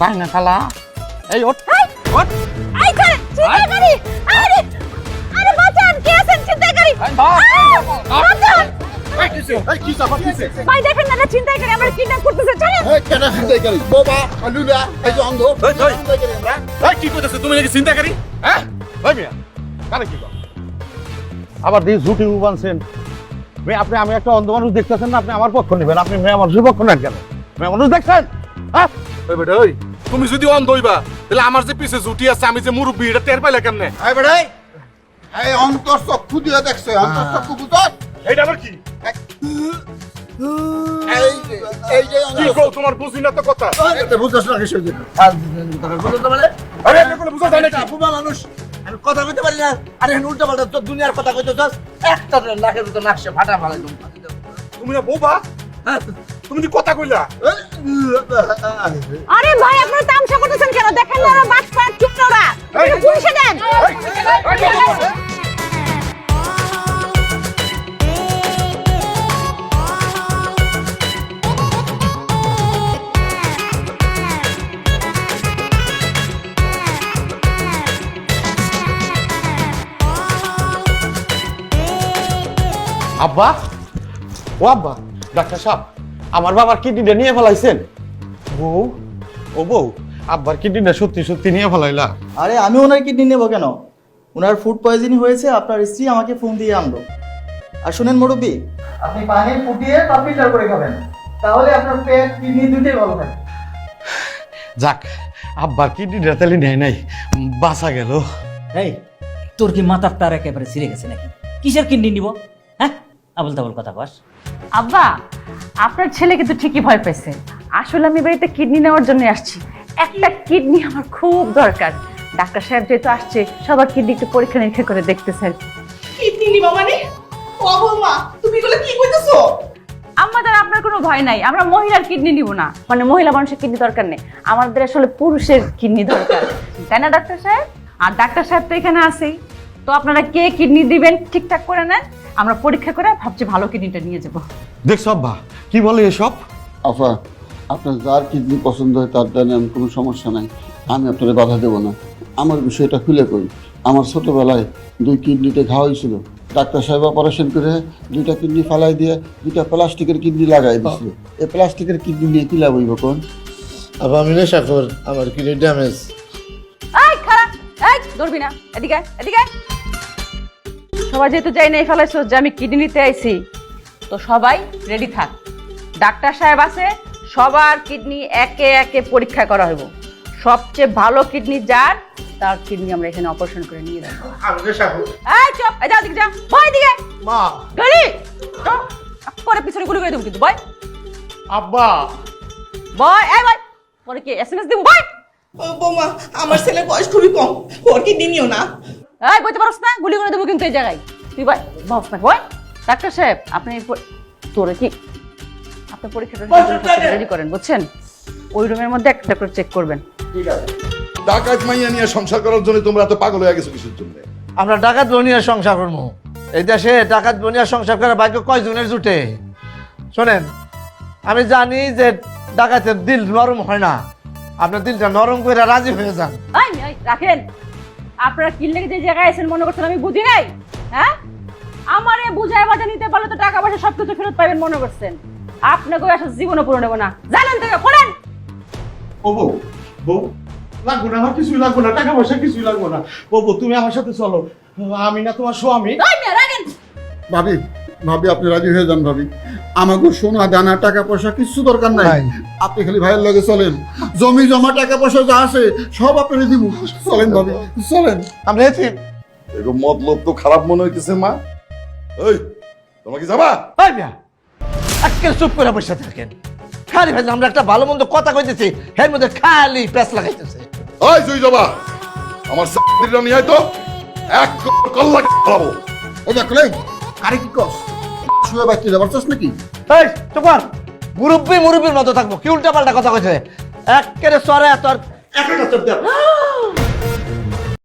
তাই না শালা? এই ওঠ ওঠ। এই করে চিন্তাকারী। আরে আরে বাঁচান, কে আছেন চিন্তাকারী? বাঁচান। এই কি সাফা কিছে? ভাই দেখেন না, চিন্তাকারী আমরা কিডন্যাপ করতেছে, চলেন। এই কেন চিন্তাই করি বাবা আলুলা এই যে অন্ধ চিন্তাই করি আমরা। এই কি করতেছ তুমি নাকি চিন্তা করি? হ্যাঁ ওই মিয়া কারে কি কর? আবার দিয়ে ঝুটি বানছেন। আপনি আমি একটা অন্ধ মানুষ দেখতেছেন না, আপনি আমার পক্ষ নেবেন, আপনি মেয়ে মানুষের পক্ষ নেন কেন? মেয়ে মানুষ দেখছেন? হ্যাঁ ওই বেটা ওই তুমি যদি অন্ধ হইবা তাহলে আমার যে পিছে জুটি আছে আমি যে মুরব্বি এটা টের পাইলা কেমনে? এই বেড়াই এই অন্তর চক্ষু দিয়ে দেখছে অন্তর চক্ষু বুঝছ? এইটা আবার কি? এই যে কি কও তোমার বুঝি না তো কথা। এটা বুঝছ না কিছু দিন বুঝছ না মানে আরে আপনি কোনো বুঝা যায় নাকি? বুবা মানুষ আমি কথা কইতে পারি না আরে উল্টা পাল্টা তো দুনিয়ার কথা কইতেছস একটা নাকের ভিতর নাকশে ফাটা ফালা তুমি না বোবা? হ্যাঁ তুমি কি কথা কইলা? আরে ভাই আপনারা তামসা করতেছেন কেন? দেখেন না ওরা বাস পায় চুপ না ওরা। পুলিশে দেন। আব্বা, ও আব্বা, ডাক্তার সাহেব আমার বাবার কিডনিটা নিয়ে ফেলাইছেন। বউ, ও বউ, আব্বার কিডনিটা সত্যি সত্যি নিয়ে ফেলাইলা? আরে আমি ওনার কিডনি নেবো কেন? ওনার ফুড পয়জনিং হয়েছে, আপনার স্ত্রী আমাকে ফোন দিয়ে আনলো। আর শুনেন মুরব্বী, আপনি পানি ফুটিয়ে বা ফিল্টার করে খাবেন, তাহলে আপনার পেট কিডনি দুটোই ভালো থাকে। যাক, আব্বার কিডনিটা তাহলে নেয় নাই, বাঁচা গেল। এই তোর কি মাথার তার একেবারে ছিঁড়ে গেছে নাকি? কিসের কিডনি নিব? হ্যাঁ আবল তাবল কথা কস। আব্বা, আপনার ছেলে কিন্তু ঠিকই ভয় পাইছে। আসলে আমি বাড়িতে কিডনি নেওয়ার জন্য আসছি। একটা কিডনি আমার খুব দরকার। ডাক্তার সাহেব যেহেতু আসছে, সবার কিডনি একটু পরীক্ষা নিরীক্ষা করে দেখতেছে আর কি। কিডনি নিবা মানে? ও বৌমা, তুমি এগুলো কি কইতেছো? আমাদের আপনার কোনো ভয় নাই, আমরা মহিলার কিডনি নিব না, মানে মহিলা মানুষের কিডনি দরকার নেই, আমাদের আসলে পুরুষের কিডনি দরকার, তাই না ডাক্তার সাহেব? আর ডাক্তার সাহেব তো এখানে আছেই, তো আপনারা কে কিডনি দিবেন ঠিকঠাক করে নেন, আমরা পরীক্ষা করে ভাবছি ভালো কিডনিটা নিয়ে যাব। দেখছো আব্বা কি বলে এসব? আফা আপনার যার কিডনি পছন্দ হয় তার দেন, কোনো সমস্যা নাই, আমি আপনার বাধা দেব না। আমার বিষয়টা খুলে কই, আমার ছোটবেলায় 2 কিডনিতে ঘা হয়েছিল, ডাক্তার সাহেব অপারেশন করে 2টা কিডনি ফালাই দিয়ে 2টা প্লাস্টিকের কিডনি লাগাই দিছিল। এই প্লাস্টিকের কিডনি নিয়ে কি লাভ হইব কোন? আবার আমি নেশা কর, আমার কিডনি ড্যামেজ। এই খারাপ, এই ধরবি না, এদিকে আয়, এদিকে আয়। সবাই যেহেতু যাই নাই ফেলাইছো যে আমি কিডনি নিতে আইছি, তো সবাই রেডি থাক, ডাক্তার সাহেব আছে, সবার কিডনি একে একে পরীক্ষা করা হইব, সবচেয়ে ভালো কিডনি যার তার কিডনি আমরা এখানে অপারেশন করে নিয়ে যাবো। আমি নেশা কর। এই চুপ, এই যা দিকে যা, বয় দিকে মা গাড়ি চুপ, পরে পিছনে গুলি করে দেবো কিন্তু, বয় আব্বা, বয়, এই বয়, পরে কি এসএমএস দেবো, বয়। ও বৌমা, আমার ছেলের বয়স খুবই কম, ওর কিডনি নিও না। এই বইতে পারছ না, গুলি করে দেবো কিন্তু এই জায়গায়, তুই বয়, বস না বয়। ডাক্তার সাহেব আপনি তোরে কি আপনার পরীক্ষাটা রেডি করেন, বুঝছেন? ওই রুমের মধ্যে একটা করে চেক করবেন। ডাকাত মাইয়া নিয়ে সংসার করার জন্য তোমরা এত পাগল হয়ে গেছো কিসের জন্য? আমরা ডাকাত বনিয়ার সংসার করবো। এই দেশে ডাকাত বনিয়ার সংসার করার ভাগ্য কয়জনের জুটে? শোনেন, আমি জানি যে ডাকাতের দিল নরম হয় না, আপনার দিলটা নরম করে রাজি হয়ে যান। এই রাখেন, আপনারা কি লেগে যে জায়গায় আছেন মনে করছেন আমি বুঝি নাই? হ্যাঁ, আমারে বুঝায় বাজা নিতে পারলে তো টাকা পয়সা সবকিছু ফেরত পাবেন মনে করছেন। আপনাকে আসলে জীবনও পুরো নেবো না, জানেন থেকে পড়েন। ও বউ, বউ লাগবো না, আমার কিছুই লাগবো না, টাকা পয়সা কিছুই লাগবো না। বউ তুমি আমার সাথে চলো, আমি না তোমার স্বামী। রাখেন ভাবি, ভাবি আপনি রাজি হয়ে যান ভাবি, আমাকে সোনা দানা টাকা পয়সা কিছু দরকার নাই, আপনি খালি ভাইয়ের লগে চলেন, জমি জমা টাকা পয়সা যা আছে সব আপনি দিব, চলেন ভাবি চলেন। আমরা এতিম। এরকম মতলব তো খারাপ মনে হইতেছে মা। ওই তোমাকে যাবা? এই মিয়া, আজকে চুপ করে বসে থাকেন, খালি ভাই আমরা একটা ভালো মন্দ কথা কইতেছি, এর মধ্যে খালি প্যাঁচ লাগাইতেছে। ওই তুই যাবা? আমার সাথীরা নিয়ে আয় তো, এক কল্লা খাবো। ও দেখলে আরে কি কস, শুয়ে বাচ্চা যাবার চাস নাকি? এই চুপ কর, মুরব্বীর মতো থাকবো, কি উল্টা পাল্টা কথা কইছে? একেবারে সরে তোর একটা চোখ দেব।